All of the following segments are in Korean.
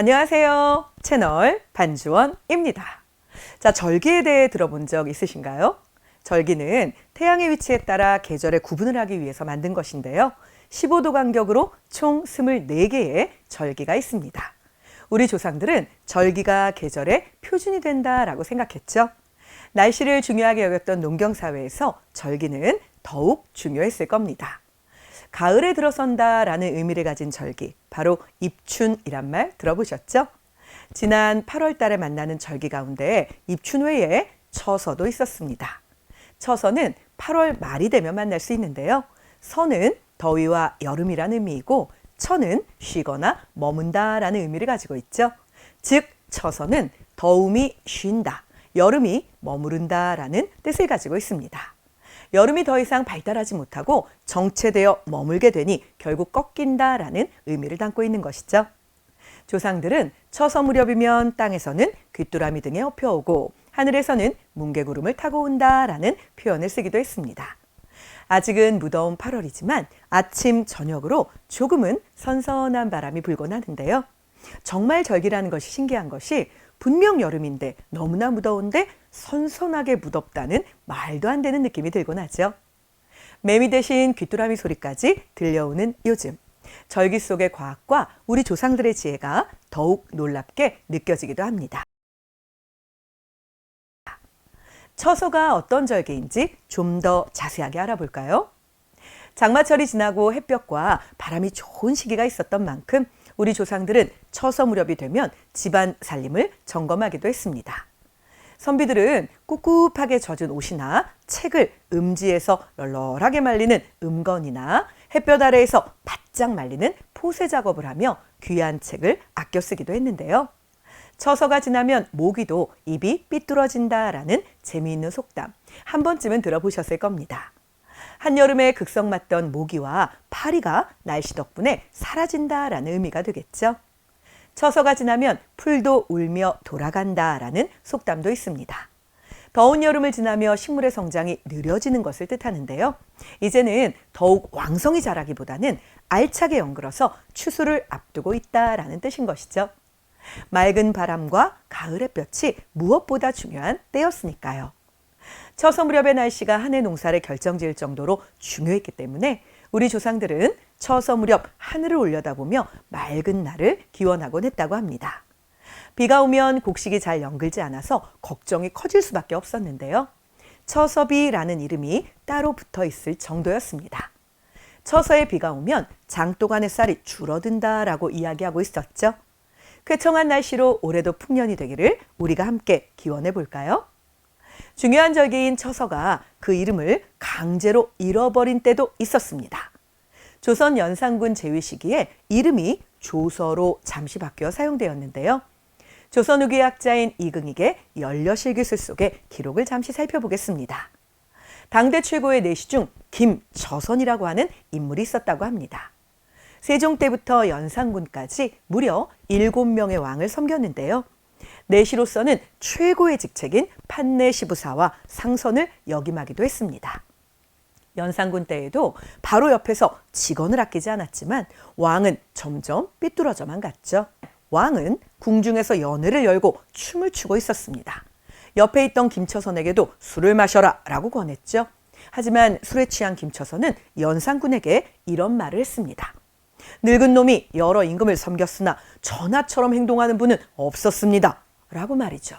안녕하세요. 채널 반주원입니다. 자, 절기에 대해 들어본 적 있으신가요? 절기는 태양의 위치에 따라 계절의 구분을 하기 위해서 만든 것인데요. 15도 간격으로 총 24개의 절기가 있습니다. 우리 조상들은 절기가 계절의 표준이 된다라고 생각했죠. 날씨를 중요하게 여겼던 농경사회에서 절기는 더욱 중요했을 겁니다. 가을에 들어선다라는 의미를 가진 절기, 바로 입춘이란 말 들어보셨죠? 지난 8월 달에 만나는 절기 가운데 입춘 외에 처서도 있었습니다. 처서는 8월 말이 되면 만날 수 있는데요. 서는 더위와 여름이라는 의미이고 처는 쉬거나 머문다라는 의미를 가지고 있죠. 즉 처서는 더움이 쉰다, 여름이 머무른다라는 뜻을 가지고 있습니다. 여름이 더 이상 발달하지 못하고 정체되어 머물게 되니 결국 꺾인다라는 의미를 담고 있는 것이죠. 조상들은 처서 무렵이면 땅에서는 귀뚜라미 등에 엎혀오고 하늘에서는 뭉게구름을 타고 온다라는 표현을 쓰기도 했습니다. 아직은 무더운 8월이지만 아침 저녁으로 조금은 선선한 바람이 불곤 하는데요. 정말 절기라는 것이 신기한 것이 분명 여름인데 너무나 무더운데 선선하게 무덥다는 말도 안 되는 느낌이 들곤 하죠. 매미 대신 귀뚜라미 소리까지 들려오는 요즘, 절기 속의 과학과 우리 조상들의 지혜가 더욱 놀랍게 느껴지기도 합니다. 처서가 어떤 절기인지 좀 더 자세하게 알아볼까요? 장마철이 지나고 햇볕과 바람이 좋은 시기가 있었던 만큼 우리 조상들은 처서 무렵이 되면 집안 살림을 점검하기도 했습니다. 선비들은 꿉꿉하게 젖은 옷이나 책을 음지에서 널널하게 말리는 음건이나 햇볕 아래에서 바짝 말리는 포세 작업을 하며 귀한 책을 아껴 쓰기도 했는데요. 처서가 지나면 모기도 입이 삐뚤어진다라는 재미있는 속담 한 번쯤은 들어보셨을 겁니다. 한여름에 극성맞던 모기와 파리가 날씨 덕분에 사라진다라는 의미가 되겠죠. 처서가 지나면 풀도 울며 돌아간다라는 속담도 있습니다. 더운 여름을 지나며 식물의 성장이 느려지는 것을 뜻하는데요. 이제는 더욱 왕성히 자라기보다는 알차게 연글어서 추수를 앞두고 있다라는 뜻인 것이죠. 맑은 바람과 가을 햇볕이 무엇보다 중요한 때였으니까요. 처서 무렵의 날씨가 한 해 농사를 결정지을 정도로 중요했기 때문에 우리 조상들은 처서 무렵 하늘을 올려다보며 맑은 날을 기원하곤 했다고 합니다. 비가 오면 곡식이 잘 연글지 않아서 걱정이 커질 수밖에 없었는데요. 처서비라는 이름이 따로 붙어 있을 정도였습니다. 처서에 비가 오면 장독안의 쌀이 줄어든다라고 이야기하고 있었죠. 쾌청한 날씨로 올해도 풍년이 되기를 우리가 함께 기원해 볼까요? 중요한 절기인 처서가 그 이름을 강제로 잃어버린 때도 있었습니다. 조선 연산군 제위 시기에 이름이 조서로 잠시 바뀌어 사용되었는데요. 조선 후기 학자인 이긍익의 연려실기술 속의 기록을 잠시 살펴보겠습니다. 당대 최고의 내시 중 김처선이라고 하는 인물이 있었다고 합니다. 세종 때부터 연산군까지 무려 7명의 왕을 섬겼는데요. 내시로서는 최고의 직책인 판내시부사와 상선을 역임하기도 했습니다. 연산군 때에도 바로 옆에서 직원을 아끼지 않았지만 왕은 점점 삐뚤어져만 갔죠. 왕은 궁중에서 연회를 열고 춤을 추고 있었습니다. 옆에 있던 김처선에게도 술을 마셔라 라고 권했죠. 하지만 술에 취한 김처선은 연산군에게 이런 말을 했습니다. 늙은 놈이 여러 임금을 섬겼으나 전하처럼 행동하는 분은 없었습니다 라고 말이죠.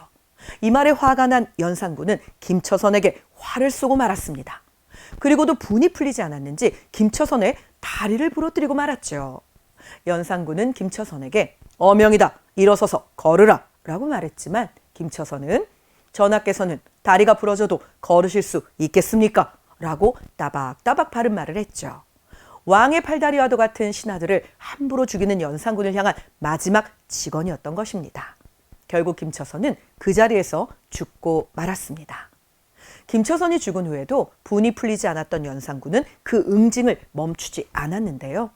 이 말에 화가 난 연산군은 김처선에게 화를 쏘고 말았습니다. 그리고도 분이 풀리지 않았는지 김처선의 다리를 부러뜨리고 말았죠. 연산군은 김처선에게 어명이다, 일어서서 걸으라 라고 말했지만 김처선은 전하께서는 다리가 부러져도 걸으실 수 있겠습니까? 라고 따박따박 바른 말을 했죠. 왕의 팔다리와도 같은 신하들을 함부로 죽이는 연산군을 향한 마지막 직언이었던 것입니다. 결국 김처선은 그 자리에서 죽고 말았습니다. 김처선이 죽은 후에도 분이 풀리지 않았던 연산군은 그 응징을 멈추지 않았는데요.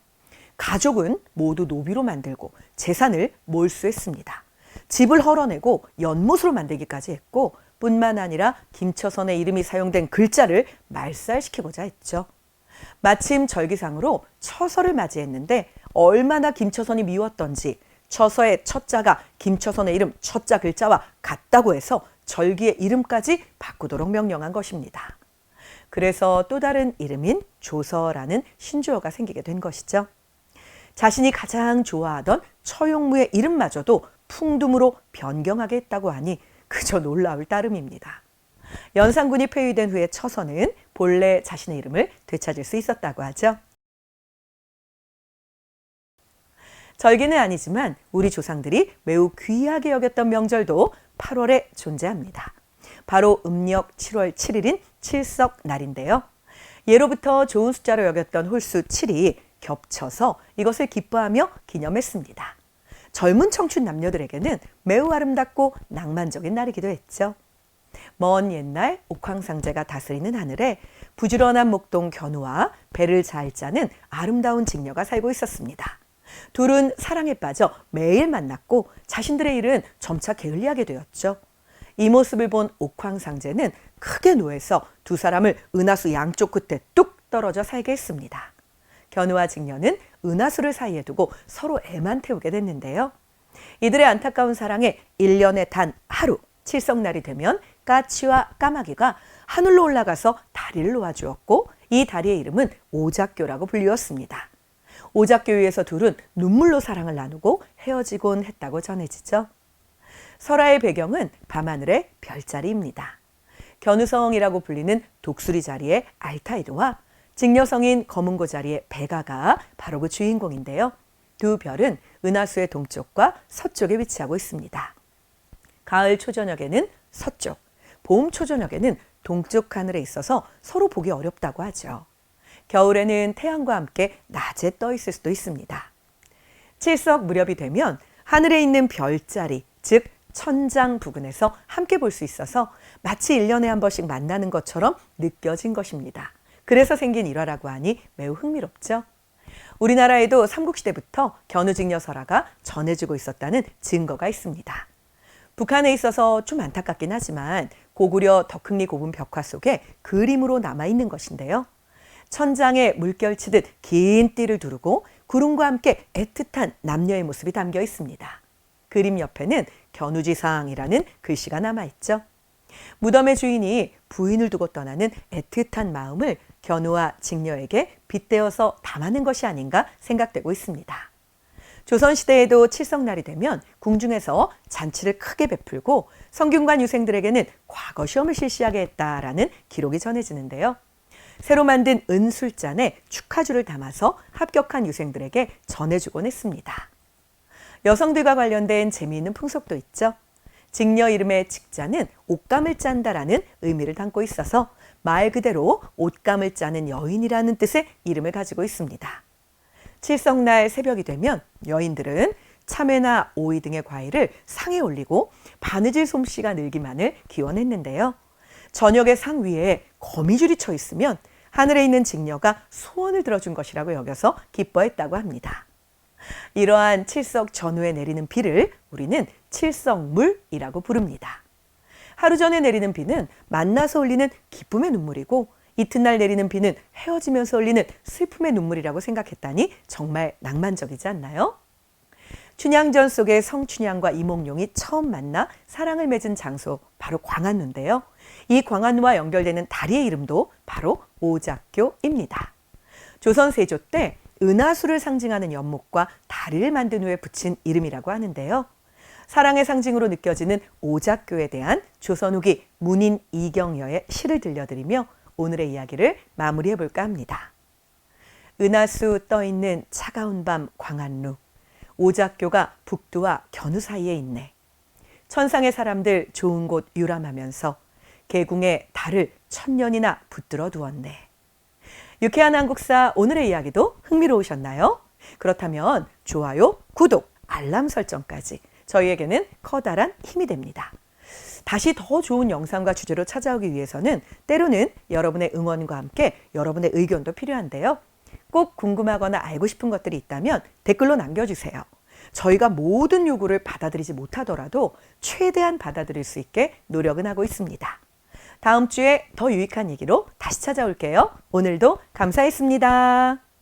가족은 모두 노비로 만들고 재산을 몰수했습니다. 집을 헐어내고 연못으로 만들기까지 했고 뿐만 아니라 김처선의 이름이 사용된 글자를 말살시키고자 했죠. 마침 절기상으로 처서를 맞이했는데 얼마나 김처선이 미웠던지 처서의 첫자가 김처선의 이름 첫자 글자와 같다고 해서 절기의 이름까지 바꾸도록 명령한 것입니다. 그래서 또 다른 이름인 조서라는 신조어가 생기게 된 것이죠. 자신이 가장 좋아하던 처용무의 이름마저도 풍둠으로 변경하게 했다고 하니 그저 놀라울 따름입니다. 연산군이 폐위된 후에 처서는 본래 자신의 이름을 되찾을 수 있었다고 하죠. 절기는 아니지만 우리 조상들이 매우 귀하게 여겼던 명절도 8월에 존재합니다. 바로 음력 7월 7일인 칠석날인데요. 예로부터 좋은 숫자로 여겼던 홀수 7이 겹쳐서 이것을 기뻐하며 기념했습니다. 젊은 청춘 남녀들에게는 매우 아름답고 낭만적인 날이기도 했죠. 먼 옛날 옥황상제가 다스리는 하늘에 부지런한 목동 견우와 배를 잘 짜는 아름다운 직녀가 살고 있었습니다. 둘은 사랑에 빠져 매일 만났고 자신들의 일은 점차 게을리하게 되었죠. 이 모습을 본 옥황상제는 크게 노해서 두 사람을 은하수 양쪽 끝에 뚝 떨어져 살게 했습니다. 견우와 직녀는 은하수를 사이에 두고 서로 애만 태우게 됐는데요. 이들의 안타까운 사랑에 1년에 단 하루, 칠석날이 되면 까치와 까마귀가 하늘로 올라가서 다리를 놓아주었고 이 다리의 이름은 오작교라고 불리웠습니다. 오작교 위에서 둘은 눈물로 사랑을 나누고 헤어지곤 했다고 전해지죠. 설화의 배경은 밤하늘의 별자리입니다. 견우성이라고 불리는 독수리 자리의 알타이드와 직녀성인 검은고 자리의 백아가 바로 그 주인공인데요. 두 별은 은하수의 동쪽과 서쪽에 위치하고 있습니다. 가을 초저녁에는 서쪽, 봄 초저녁에는 동쪽 하늘에 있어서 서로 보기 어렵다고 하죠. 겨울에는 태양과 함께 낮에 떠 있을 수도 있습니다. 칠석 무렵이 되면 하늘에 있는 별자리, 즉 천장 부근에서 함께 볼 수 있어서 마치 1년에 한 번씩 만나는 것처럼 느껴진 것입니다. 그래서 생긴 일화라고 하니 매우 흥미롭죠. 우리나라에도 삼국시대부터 견우직녀 설화가 전해지고 있었다는 증거가 있습니다. 북한에 있어서 좀 안타깝긴 하지만 고구려 덕흥리 고분 벽화 속에 그림으로 남아있는 것인데요. 천장에 물결치듯 긴 띠를 두르고 구름과 함께 애틋한 남녀의 모습이 담겨 있습니다. 그림 옆에는 견우지상이라는 글씨가 남아있죠. 무덤의 주인이 부인을 두고 떠나는 애틋한 마음을 견우와 직녀에게 빗대어서 담아낸 것이 아닌가 생각되고 있습니다. 조선시대에도 칠석날이 되면 궁중에서 잔치를 크게 베풀고 성균관 유생들에게는 과거 시험을 실시하게 했다라는 기록이 전해지는데요. 새로 만든 은술잔에 축하주를 담아서 합격한 유생들에게 전해주곤 했습니다. 여성들과 관련된 재미있는 풍속도 있죠. 직녀 이름의 직자는 옷감을 짠다라는 의미를 담고 있어서 말 그대로 옷감을 짜는 여인이라는 뜻의 이름을 가지고 있습니다. 칠석날 새벽이 되면 여인들은 참외나 오이 등의 과일을 상에 올리고 바느질 솜씨가 늘기만을 기원했는데요. 저녁에 상 위에 거미줄이 쳐 있으면 하늘에 있는 직녀가 소원을 들어준 것이라고 여겨서 기뻐했다고 합니다. 이러한 칠석 전후에 내리는 비를 우리는 칠석물이라고 부릅니다. 하루 전에 내리는 비는 만나서 흘리는 기쁨의 눈물이고 이튿날 내리는 비는 헤어지면서 흘리는 슬픔의 눈물이라고 생각했다니 정말 낭만적이지 않나요? 춘향전 속의 성춘향과 이몽룡이 처음 만나 사랑을 맺은 장소 바로 광안루인데요. 이 광안루와 연결되는 다리의 이름도 바로 오작교입니다. 조선 세조 때 은하수를 상징하는 연못과 다리를 만든 후에 붙인 이름이라고 하는데요. 사랑의 상징으로 느껴지는 오작교에 대한 조선 후기 문인 이경여의 시를 들려드리며 오늘의 이야기를 마무리해 볼까 합니다. 은하수 떠있는 차가운 밤 광안루, 오작교가 북두와 견우 사이에 있네. 천상의 사람들 좋은 곳 유람하면서 개궁에 달을 1000년이나 붙들어 두었네. 유쾌한 한국사 오늘의 이야기도 흥미로우셨나요? 그렇다면 좋아요, 구독, 알람 설정까지 저희에게는 커다란 힘이 됩니다. 다시 더 좋은 영상과 주제로 찾아오기 위해서는 때로는 여러분의 응원과 함께 여러분의 의견도 필요한데요. 꼭 궁금하거나 알고 싶은 것들이 있다면 댓글로 남겨주세요. 저희가 모든 요구를 받아들이지 못하더라도 최대한 받아들일 수 있게 노력은 하고 있습니다. 다음 주에 더 유익한 얘기로 다시 찾아올게요. 오늘도 감사했습니다.